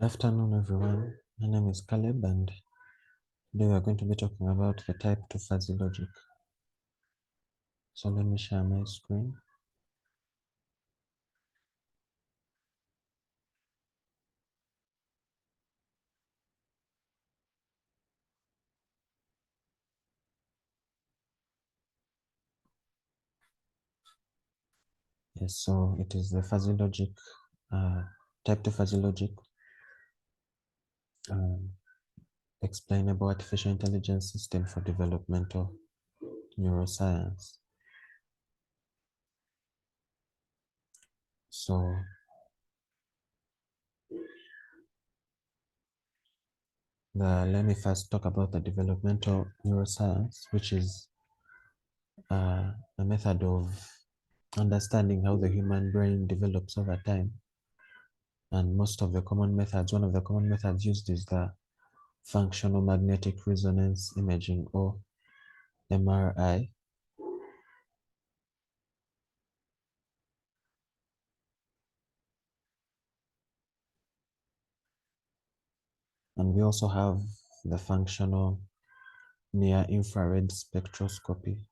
Good afternoon, everyone. My name is Caleb, and today we are going to be talking about the type 2 fuzzy logic. So let me share my screen. Yes, so it is the fuzzy logic, type 2 fuzzy logic, explainable artificial intelligence system for developmental neuroscience. So let me first talk about the developmental neuroscience, which is a method of understanding how the human brain develops over time. And most of the common methods, one of the common methods used is the functional magnetic resonance imaging, or MRI. And we also have the functional near-infrared spectroscopy,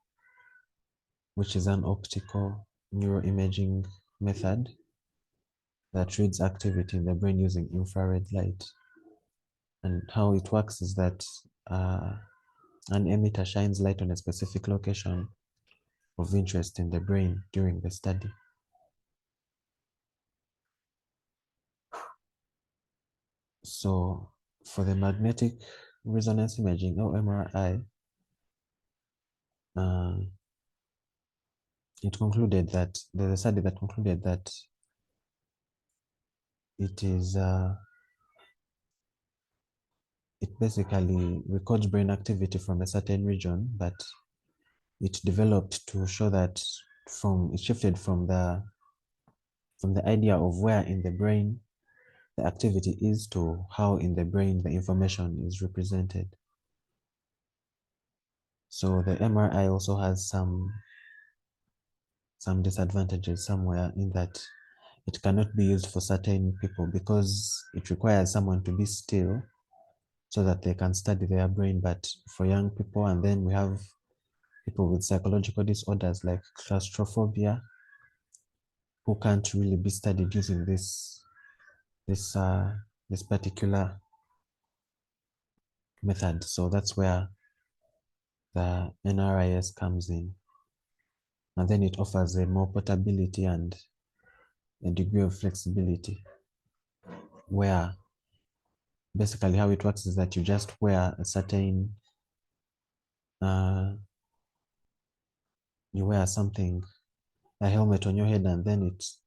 which is an optical neuroimaging method that reads activity in the brain using infrared light. And how it works is that an emitter shines light on a specific location of interest in the brain during the study. So for the magnetic resonance imaging, or MRI, it concluded that there's a study that concluded that it is it basically records brain activity from a certain region, but it developed to show that it shifted from the idea of where in the brain the activity is to how in the brain the information is represented. So the MRI also has some disadvantages somewhere, in that it cannot be used for certain people because it requires someone to be still so that they can study their brain. But for young people, and then we have people with psychological disorders like claustrophobia, who can't really be studied using this particular method. So that's where the NRIS comes in, and then it offers a more portability and a degree of flexibility, where basically how it works is that you just wear a certain you wear something, a helmet on your head, and then it's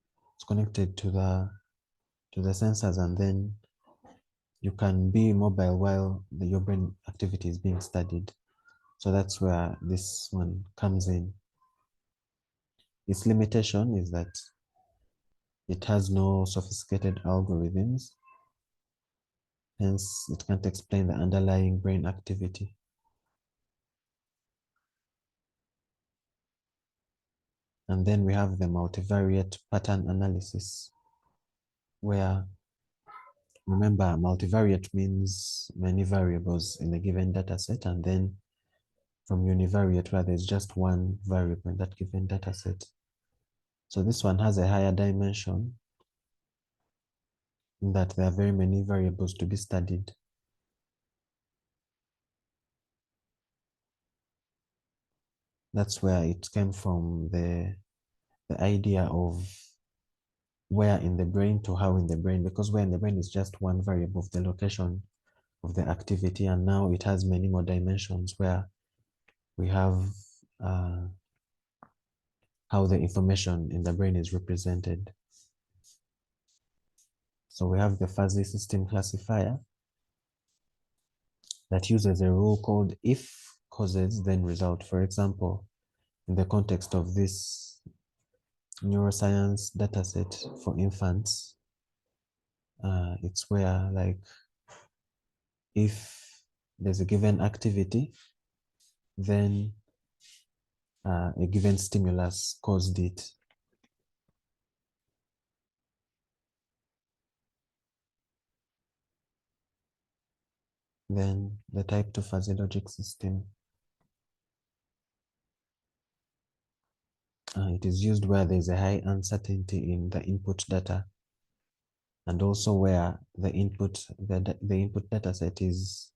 connected to the sensors, and then you can be mobile while your brain activity is being studied. So that's where this one comes in. Its limitation is that it has no sophisticated algorithms, hence it can't explain the underlying brain activity. And then we have the multivariate pattern analysis, where, remember, multivariate means many variables in a given data set, and then from univariate, where there's just one variable in that given data set. So this one has a higher dimension, in that there are very many variables to be studied. That's where it came from, the idea of where in the brain to how in the brain, because where in the brain is just one variable of the location of the activity, and now it has many more dimensions, where we have how the information in the brain is represented. So we have the fuzzy system classifier that uses a rule called if causes then result. For example, in the context of this neuroscience dataset for infants, it's where, like, if there's a given activity, then a given stimulus caused it. Then the type 2 fuzzy logic system. It is used where there is a high uncertainty in the input data, and also where the input data set is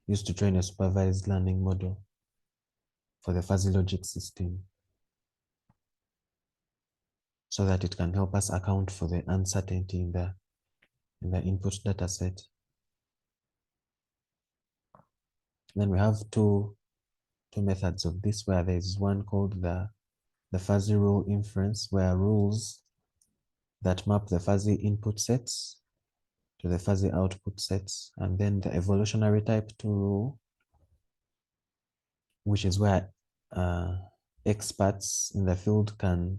used to train a supervised learning model for the fuzzy logic system, so that it can help us account for the uncertainty in the input data set. Then we have two methods of this, where there is one called the fuzzy rule inference, where rules that map the fuzzy input sets to the fuzzy output sets, and then the evolutionary type 2 rule, which is where experts in the field can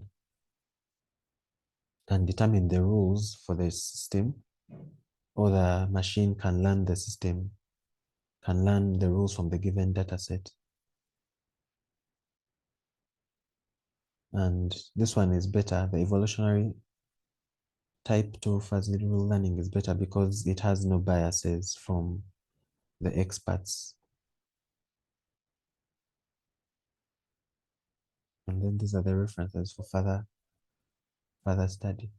determine the rules for the system, or the machine can learn the system, can learn the rules from the given data set. And this one is better. The evolutionary type 2 fuzzy rule learning is better because it has no biases from the experts. And then these are the references for further study.